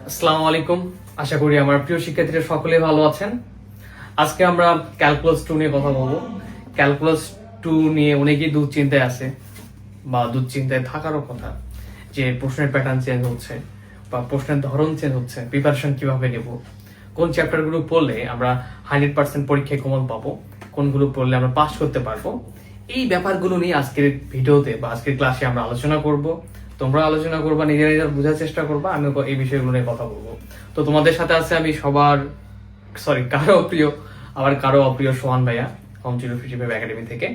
আসসালামু আলাইকুম। আশা করি আমার প্রিয় শিক্ষার্থীরা সকলে ভালো আছেন। আজকে আমরা ক্যালকুলাস 2 নিয়ে কথা বলবো। ক্যালকুলাস 2 নিয়ে অনেকেই দুশ্চিন্তায় আছে বা দুশ্চিন্তায় থাকারও কথা, যে প্রশ্নের প্যাটার্ন চেঞ্জ হচ্ছে বা প্রশ্নের ধরন চেঞ্জ হচ্ছে, প্রিপারেশন কিভাবে নেব, কোন চ্যাপ্টারগুলো পড়লে আমরা 100% পরীক্ষায় কমন পাবো, কোনগুলো পড়লে আমরা পাস করতে পারবো। এই ব্যাপারগুলো নিয়ে আজকের ভিডিওতে বা আজকের ক্লাসে আমরা আলোচনা করব। তোমরা আলোচনা করবা, নিজেরা নিজেরা বোঝার চেষ্টা করবা, আমি এই বিষয়গুলো নিয়ে কথা বলবো। তো তোমাদের সাথে আছে আমি কারো প্রিয় আবার কারো অপ্রিয় সোহান ভাইয়া, হোম জিরো ফিজিক্স একাডেমি থেকে।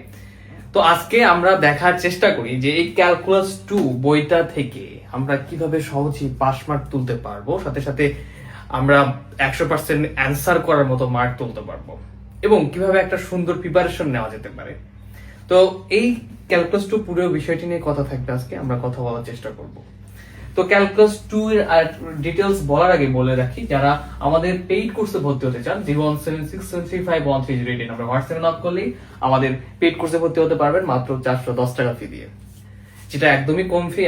তো আজকে আমরা দেখার চেষ্টা করি যে এই ক্যালকুলাস 2 বইটা থেকে আমরা কিভাবে সহজেই পাস মার্ক তুলতে পারবো, সাথে সাথে আমরা 100% অ্যান্সার করার মতো মার্ক তুলতে পারবো, এবং কিভাবে একটা সুন্দর প্রিপারেশন নেওয়া যেতে পারে। তো এই ক্যালকুলাস 2 পুরো বিষয়টি নিয়ে কথা থাকবে, আজকে আমরা কথা বলার চেষ্টা করব। তো ক্যালকুলাস 2 এর ডিটেইলস বলার আগে বলে রাখি, যারা আমাদের পেইড কোর্সে ভর্তি হতে চান 01767351308 আমরা হোয়াটসঅ্যাপে নক করলেই আমাদের পেইড কোর্সে ভর্তি হতে পারবেন মাত্র 410 টাকা ফি দিয়ে, যেটা একদমই কম ফি,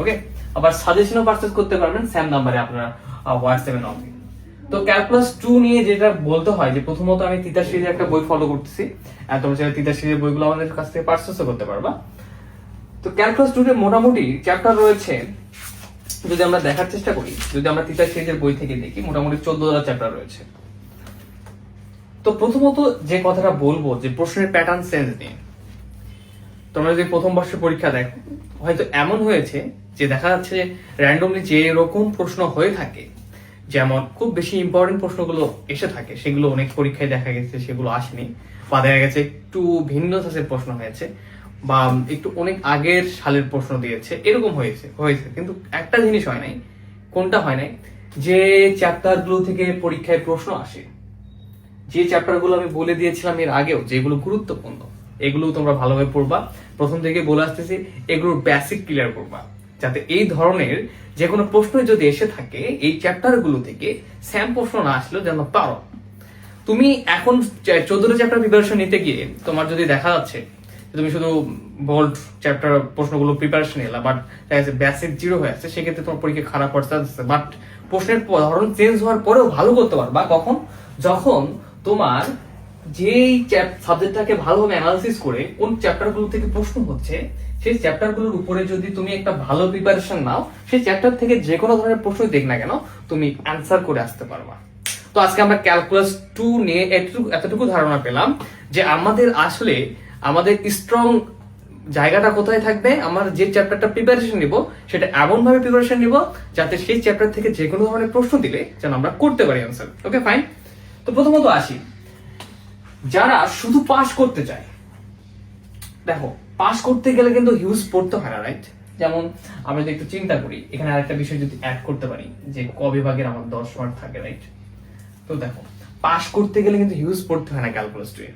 ওকে। আবার সাজেশনও পারচেজ করতে পারবেন সেম নাম্বারে আপনারা হোয়াটসঅ্যাপে নক দিন। তো ক্যালকুলাস 2 নিয়ে যেটা বলতে হয় যে প্রথমত আমি তিতাস সিরিজের একটা বই ফলো করতেছি, তোমরা চাইলে তিতাস সিরিজের বইগুলো আমাদের কাছ থেকে পারচেজও করতে পারবা। তো ক্যালকুলাস 2 এর মোটামুটি চ্যাপ্টার রয়েছে, যদি আমরা দেখার চেষ্টা করি, যদি আমরা তিতাস সিরিজের বই থেকে দেখি, মোটামুটি 14টা চ্যাপ্টার রয়েছে। তো প্রথমত যে কথাটা বলবো যে প্রশ্নের প্যাটার্ন চেঞ্জ নিয়ে, তোমরা যদি প্রথম বর্ষের পরীক্ষা দেখো, হয়তো এমন হয়েছে যে দেখা যাচ্ছে র্যান্ডমলি যে রকম প্রশ্ন হয়ে থাকে, যেমন খুব বেশি ইম্পর্টেন্ট প্রশ্নগুলো এসে থাকে, সেগুলো অনেক পরীক্ষায় দেখা গেছে সেগুলো আসেনি, বা দেখা গেছে একটু ভিন্ন ধাঁচের প্রশ্ন হয়েছে, বা একটু অনেক আগের সালের প্রশ্ন দিয়েছে, এরকম হয়েছে। কিন্তু একটা জিনিস হয় নাই, কোনটা হয় নাই, যে চ্যাপ্টার গুলো থেকে পরীক্ষায় প্রশ্ন আসে, যে চ্যাপ্টার গুলো আমি বলে দিয়েছিলাম এর আগেও, যেগুলো গুরুত্বপূর্ণ, এগুলো তোমরা ভালোভাবে পড়বা। প্রথম থেকে বলে আসতেছি, এগুলোর বেসিক ক্লিয়ার করবা, যাতে এই ধরনের যে কোনো প্রশ্ন যদি এসে থাকে এই চ্যাপ্টার গুলো থেকে স্যাম প্রশ্ন না আসলেও যেন পারো। তুমি এখন 14 চ্যাপ্টার প্রিপারেশন নিতে গিয়ে তোমার যদি দেখা যাচ্ছে তুমি শুধু বোল্ড চ্যাপ্টার প্রশ্নগুলো প্রিপারেশন নিলা, বাট বেসিক জিরো হয়ে আছে, সেক্ষেত্রে তোমার পরীক্ষা খারাপ হচ্ছে। বাট প্রশ্নের ধরন চেঞ্জ হওয়ার পরেও ভালো করতে পারবা কখন, যখন তোমার যেই সাবজেক্টটাকে ভালোভাবে অ্যানালিসিস করে কোন চ্যাপ্টারগুলো থেকে প্রশ্ন হচ্ছে, সেই চ্যাপ্টারগুলোর উপরে যদি তুমি একটা ভালো প্রিপারেশন নাও, সেই চ্যাপ্টার থেকে যে কোনো ধরনের প্রশ্ন দেখ না কেন তুমি অ্যান্সার করে আসতে পারবা। তো আজকে আমরা ক্যালকুলাস 2 নিয়ে এতটুকু ধারণা পেলাম যে আমাদের স্ট্রং জায়গাটা কোথায় থাকবে। আমার যে চ্যাপ্টারটা প্রিপারেশন নিব সেটা এমন ভাবে প্রিপারেশন নিব যাতে সেই চ্যাপ্টার থেকে যে কোনো ধরনের প্রশ্ন দিলে যেন আমরা করতে পারি অ্যান্সার। ওকে, ফাইন। তো প্রথমত আসি, যারা শুধু পাস করতে চায়, দেখো পাস করতে গেলে কিন্তু হিউজ পড়তে হয় না, রাইট? যেমন আমরা যদি একটু চিন্তা করি, এখানে আরেকটা বিষয় যদি অ্যাড করতে পারি যে ক বিভাগের আমার 10 মার্ক থাকে, রাইট? তো দেখো পাস করতে গেলে কিন্তু হিউজ পড়তে হয় না ক্যালকুলাস 2 এ।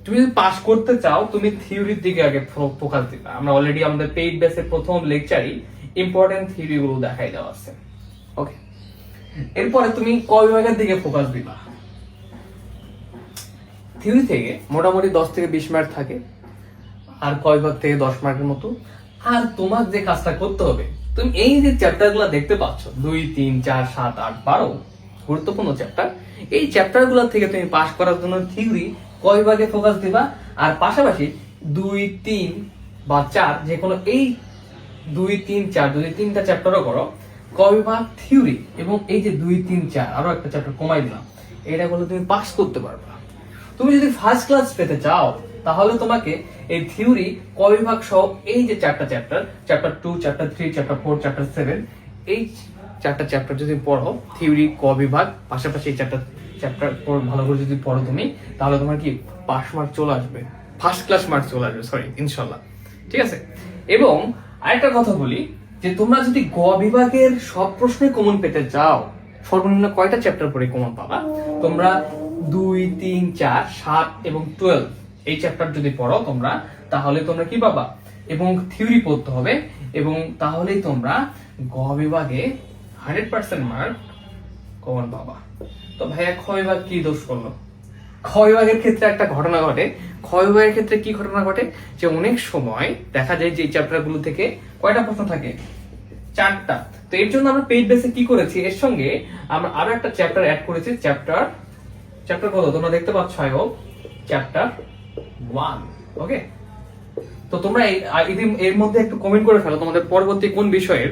তুমি যদি পাস করতে চাও, তুমি থিওরির দিকে আগে ফোকাস দিবা। আমরা অলরেডি আমাদের পেইড বেসের প্রথম লেকচারই ইম্পর্টেন্ট থিওরি গুলো দেখাই দেওয়া আছে, ওকে। এরপরে তুমি ক বিভাগের দিকে ফোকাস দিবা। থিওরি থেকে মোটামুটি 10 থেকে 20 মার্ক থাকে, আর ক বিভাগ থেকে 10 মার্কের মতো। আর তোমার যে কাজটা করতে হবে, তুমি এই যে চ্যাপ্টার গুলা দেখতে পাচ্ছ 2, 3, 4, 7, 8, 12 গুরুত্বপূর্ণ চ্যাপ্টার, এই চ্যাপ্টার গুলা থেকে তুমি পাস করার জন্য থিওরি ক বিভাগে ফোকাস দিবা, আর পাশাপাশি 2, 3 বা 4 যে কোনো এই 2, 3, 4 যদি 3টা চ্যাপ্টারও করো, ক বিভাগ থিওরি এবং এই যে 2, 3, 4 আরো একটা চ্যাপ্টার কমাই দিলাম, এটা করলে তুমি পাস করতে পারবা। তুমি যদি ফার্স্ট ক্লাস পেতে চাও, তাহলে তোমাকে এই থিওরি ক বিভাগ সহ এই যে 4টা chapter, chapter 2, chapter 3, chapter 4, chapter 7, এই 4টা চ্যাপ্টার যদি পড়ো থিওরি ক বিভাগ, পাশাপাশি এই চ্যাপ্টার ভালো করে যদি পড়ো তুমি, তাহলে তোমার কি পাস মার্ক চলে আসবে, ফার্স্ট ক্লাস মার্ক চলে আসবে, ইনশাল্লাহ। ঠিক আছে। এবং আরেকটা কথা বলি, যে তোমরা যদি গ বিভাগের সব প্রশ্নে কমন পেতে চাও, সর্বনিম্ন কয়টা চ্যাপ্টার পরে কমন পাবা? তোমরা 2, 3, 4, 7 এবং 12 এই চ্যাপ্টার যদি পড়ো তোমরা, তাহলে তোমরা কি পাবা, এবং থিওরি পড়তে হবে, এবং তাহলেই তোমরা গ বিভাগে 100% মার্ক কমন পাবা। তো ভাইয়া খ বিভাগ কি দোষ করলো? খ বিভাগের ক্ষেত্রে একটা ঘটনা ঘটে। খ বিভাগের ক্ষেত্রে কি ঘটনা ঘটে, যে অনেক সময় দেখা যায় যে চ্যাপ্টার গুলো থেকে কয়টা প্রশ্ন থাকে, 4টা। তো এর জন্য আমরা পেইড বেসে কি করেছি, এর সঙ্গে আমরা আরো একটা চ্যাপ্টার অ্যাড করেছি, চ্যাপ্টার কত তোমরা দেখতে পাচ্ছ, আই হোপ চ্যাপ্টার 1। ওকে, তো তোমরা এর মধ্যে একটু কমেন্ট করে ফেলো তোমাদের পরবর্তী কোন বিষয়ের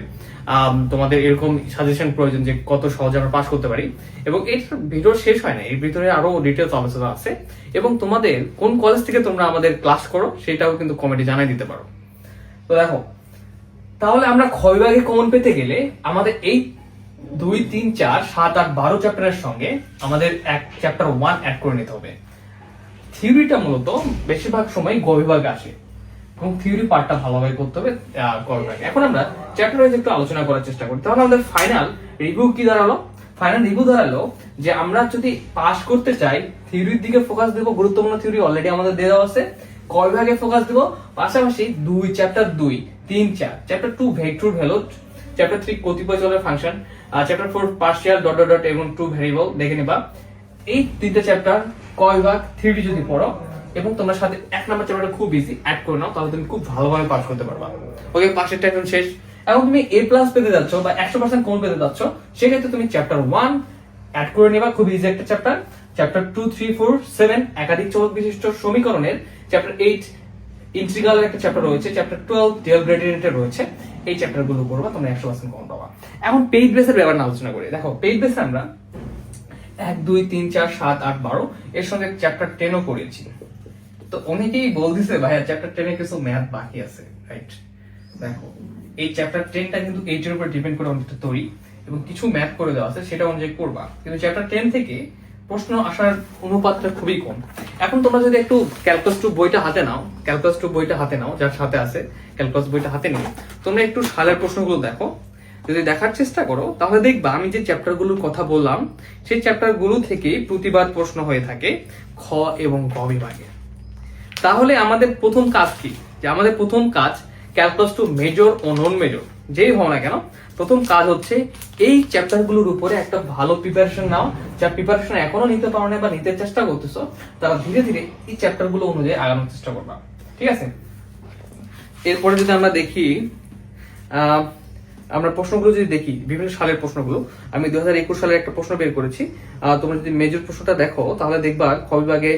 তোমাদের এরকম সাজেশন প্রয়োজন, যে কত সহজে আমরা পাস করতে পারি। এবং এর ভিডিও শেষ হয় না, এর ভিতরে আরো ডিটেলস আলোচনা আছে, এবং তোমাদের কোন কলেজ থেকে তোমরা আমাদের ক্লাস করো সেটাও কিন্তু কমেন্টে জানাই দিতে পারো। তো দেখো, তাহলে আমরা খ বিভাগে কমন পেতে গেলে আমাদের এই 2, 3, 4, 7, 8, 12 চ্যাপ্টারের সঙ্গে আমাদের এক চ্যাপ্টার 1 অ্যাড করে নিতে হবে। থিওরিটা মূলত বেশিরভাগ সময় গ বিভাগে আসে, এবং থিওরি পার্টটা ভালোভাবে করতে হবে গ বিভাগে। এখন আমরা চ্যাপ্টার ওয়াইজ একটু আলোচনা করার চেষ্টা করি। তাহলে আমাদের ফাইনাল রিভিউ কি দাঁড়ালো? ফাইনাল রিভিউ দাঁড়ালো যে আমরা যদি পাস করতে চাই থিওরির দিকে ফোকাস দেব, গুরুত্বপূর্ণ থিওরি অলরেডি আমাদের দেওয়া আছে, ক বিভাগে ফোকাস দেব, পাশাপাশি chapter 2, 3, 4, chapter 2 vector value, chapter 3 কতিপয় চলের function, chapter 4 partial dot dot dot এবং 2 ভেরিয়েবল দেখে নিবা। এই তিনটে চ্যাপ্টার ক বিভাগ থিওরি যদি পড়ো এবং তোমার সাথে 1 নাম্বার চ্যাপ্টারটা খুব ইজি অ্যাড করে নাও, তাহলে তুমি খুব ভালোভাবে পাস করতে পারবা। ওকে, পাশের টেনশন শেষ। এবং তুমি A+ পেতে যাচ্ছ বা 100% কমন পেতে যাচ্ছ, সেক্ষেত্রে তুমি চ্যাপ্টার 1 অ্যাড করে নিবা, খুব ইজি একটা চ্যাপ্টার। চ্যাপ্টার 2, 3, 4, 7 একাধিক চলক বিশিষ্ট সমীকরণের, চ্যাপ্টার 8 ইন্টিগ্রালের একটা চ্যাপ্টার রয়েছে, চ্যাপ্টার 12 ডেল গ্রেডিয়েন্টের রয়েছে। এই চ্যাপ্টারগুলো পড়বা, তোমরা 100% কমন পাবা। এখন পেইড বেসের ব্যাপারে আলোচনা করি। দেখো, পেইড বেসে আমরা 1, 2, 3, 4, 7, 8, 12 এর সঙ্গে চ্যাপ্টার 10ও করেছি। তো অনেকেই বলতেছে ভাইয়া চ্যাপ্টার 10 এ কিছু ম্যাথ বাকি আছে, রাইট? দেখো, এই চ্যাপ্টার 10টা কিন্তু 8 এর উপর ডিপেন্ড করে অনেকটা তৈরি, এবং কিছু ম্যাথ করে দেওয়া আছে, সেটা অনুযায়ী করবা। কিন্তু চ্যাপ্টার 10 থেকে প্রশ্ন আসার অনুপাতটা খুবই কম। এখন তোমরা যদি একটু ক্যালকুলাস 2 বইটা হাতে নাও, যার সাথে আছে ক্যালকুলাস বইটা হাতে নিয়ে তোমরা একটু সালের প্রশ্নগুলো দেখো। যদি দেখার চেষ্টা করো তাহলে দেখবা আমি যে চ্যাপ্টারগুলোর কথা বললাম সেই চ্যাপ্টারগুলো থেকে প্রতিবার প্রশ্ন হয়ে থাকে খ এবং গ বিভাগে। তাহলে আমাদের প্রথম কাজ কি? যে আমাদের প্রথম কাজ ক্যালকুলাস 2 মেজর ও নন মেজর যেই হও না কেন, প্রথম কাজ হচ্ছে এই চ্যাপ্টারগুলোর উপরে একটা ভালো প্রিপারেশন নাও। যা প্রিপারেশন এখনো নিতে পারো না বা নিতে চেষ্টা করতেছো, তারা ধীরে ধীরে এই চ্যাপ্টারগুলো অনুযায়ী আগানোর চেষ্টা করবা, ঠিক আছে? এরপরে যদি আমরা দেখি, আমরা প্রশ্নগুলো যদি দেখি, বিভিন্ন সালের প্রশ্নগুলো, আমি 2021 সালের একটা প্রশ্ন বের করেছি। তোমরা যদি মেজর প্রশ্নটা দেখো তাহলে দেখবা খ বিভাগে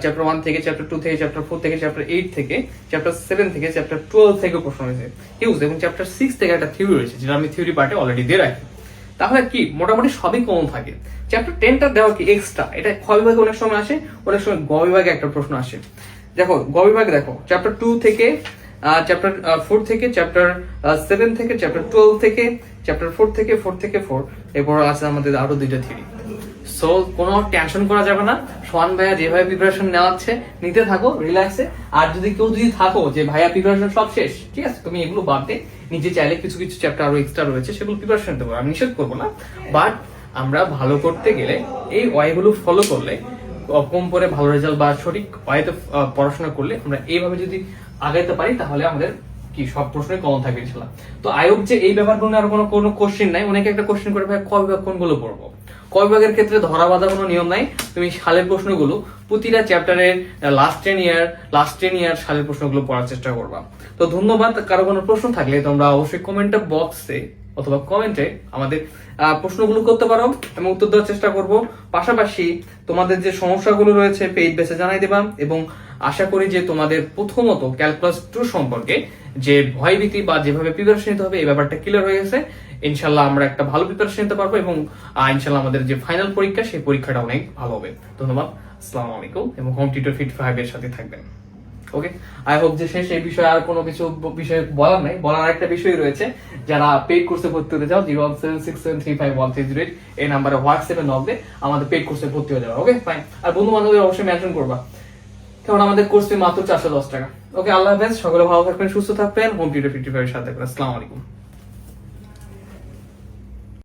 চ্যাপ্টার 1 থেকে, চ্যাপ্টার 2 থেকে, চ্যাপ্টার 4 থেকে, চ্যাপ্টার 8 থেকে, চ্যাপ্টার 7 থেকে, চ্যাপ্টার 12 থেকে প্রশ্ন হয়েছে হিউজ, এবং চ্যাপ্টার 6 থেকে একটা থিওরি রয়েছে, যেটা আমি থিওরি পার্টে অলরেডি দিয়ে রাখি। তাহলে কি মোটামুটি সবই কমন থাকে। চ্যাপ্টার 10টা দেওয়া কি এক্সট্রা, এটা খ বিভাগে অনেক সময় আসে, অনেক সময় গ বিভাগে একটা প্রশ্ন আসে। দেখো, গ বিভাগে দেখো চ্যাপ্টার 2 থেকে, চ্যাপ্টার 4 থেকে, চ্যাপ্টার 7 থেকে, চ্যাপ্টার 12 থেকে, চ্যাপ্টার 4 থেকে, 4 থেকে 4, এরপর আছে আমাদের আরো 2টা থিওরি। সো কোনো টেনশন করা যাবে না, সোহান ভাইয়া যেভাবে প্রিপারেশন নেওয়াচ্ছে নিতে থাকো রিল্যাক্সে। আর যদি কেউ থাকো যে ভাইয়া প্রিপারেশন সব শেষ, ঠিক আছে, তুমি এগুলো বাদ দে, নিজে চাইলে কিছু কিছু চ্যাপ্টার আরো এক্সট্রা রয়েছে সেগুলো প্রিপারেশন নিতে পারো, আমি নিষেধ করবো না। বাট আমরা ভালো করতে গেলে এই ওয়াইগুলো ফলো করলে, কম করে ভালো রেজাল্ট বা সঠিক ওয়াইতে পড়াশোনা করলে, আমরা এইভাবে যদি আগাইতে পারি তাহলে আমাদের কি সব প্রশ্নই কমন থাকবে ইনশাআল্লাহ। তো আয়োগ যে এই ব্যাপারগুলো আর কোনো কোশ্চেন নাই, অনেকে একটা কোশ্চেন করে ভাই ক বিভাগ কোনগুলো পড়বো। ক বিভাগের ক্ষেত্রে ধরা বাঁধা কোনো নিয়ম নাই, তুমি সালের প্রশ্নগুলো প্রতিটা চ্যাপ্টারের লাস্ট 10 ইয়ার সালের প্রশ্নগুলো পড়ার চেষ্টা করবা। তো ধন্যবাদ। কারো কোনো প্রশ্ন থাকলে তোমরা অবশ্যই কমেন্ট বক্সে অথবা কমেন্টে আমাদের প্রশ্নগুলো করতে পারো, আমি উত্তর দেওয়ার চেষ্টা করব। পাশাপাশি তোমাদের যে সমস্যাগুলো রয়েছে পেইড বেসে জানাই দেবা, এবং আশা করি যে তোমাদের প্রথমত ক্যালকুলাস 2 সম্পর্কে যে ভয়ভীতি বা যেভাবে প্রিপারেশন নিতে হবে এই ব্যাপারটা ক্লিয়ার হয়ে গেছে। ইনশাল্লাহ আমরা একটা ভালো প্রিপারেশন নিতে পারবো, এবং ইনশাল্লাহ আমাদের যে ফাইনাল পরীক্ষা সেই পরীক্ষাটা অনেক ভালো হবে। ধন্যবাদ, আসসালামু আলাইকুম, এবং হোম টিউটর ফিট 5 এর সাথে থাকবেন। ওকে, আই হোপ যে শেষ এই বিষয়ে আর কোনো কিছু বিষয়ে বলার নাই। বলার একটা বিষয় রয়েছে, যারা পেইড কোর্সে ভর্তি হতে চাও 01767351308 এই নাম্বারে হোয়াটসঅ্যাপে নক দিয়ে আমাদের পেইড কোর্সে ভর্তি হয়ে যাবে। Okay fine. আর বন্ধু বান্ধবদের অবশ্যই মেনশন করবা, কারণ আমাদের কোর্স ফি মাত্র 410 টাকা। ওকে, আল্লাহ হাফেজ, সকলে ভালো থাকবেন, সুস্থ থাকবেন, হোম টিউটর 55 এর সাথে থাকবেন। আসসালামু আলাইকুম।